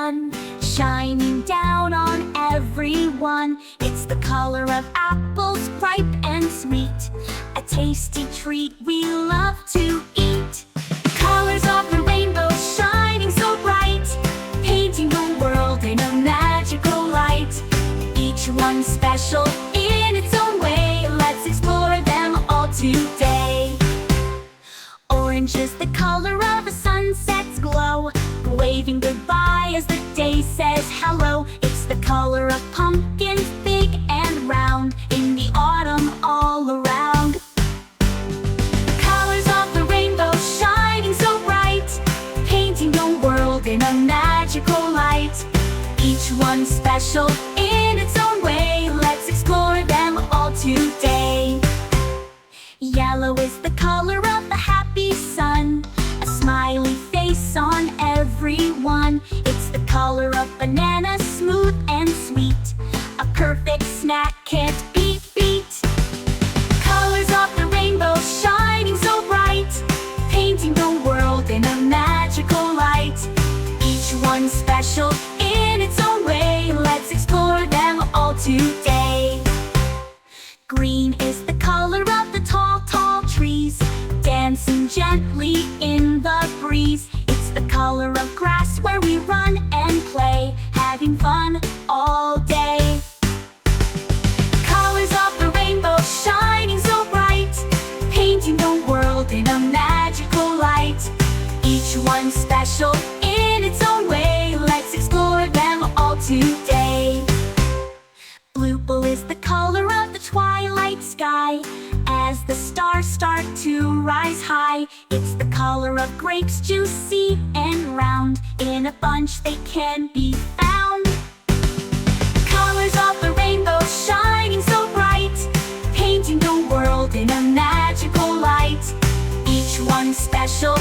sun, shining down on everyone. It's the color of apples, ripe and sweet, a tasty treat we love to eat. Colors of the rainbow shining so bright, painting the world in a magical light. Each one special in its own way, let's explore them all today. Orange is the color of a sunset's glow, waving goodbye as the day says hello. It's the color of pumpkins, big and round, in the autumn all around. Colors of the rainbow shining so bright, painting the world in a magical light. Each one special in its own way, let's explore them all today. Yellow is the color of the happy sun, a smiley face on everyone. It's the color of banana, smooth and sweet, a perfect snack can't be beat. Colors of the rainbow shining so bright, painting the world in a magical light. Each one special in its own way, let's explore them all today. Green is the color of the tall, tall trees, dancing gently in the breeze. It's the color of grass where we run and play, having fun all day. Colors of the rainbow shining so bright, painting the world in a magical light. Each one special in its own way, let's explore them all today. Blue is the color of the twilight sky, as the stars start to rise high. It's the color of grapes, juicy and round, in a bunch they can be found. Colors of the rainbow shining so bright, painting the world in a magical light. Each one special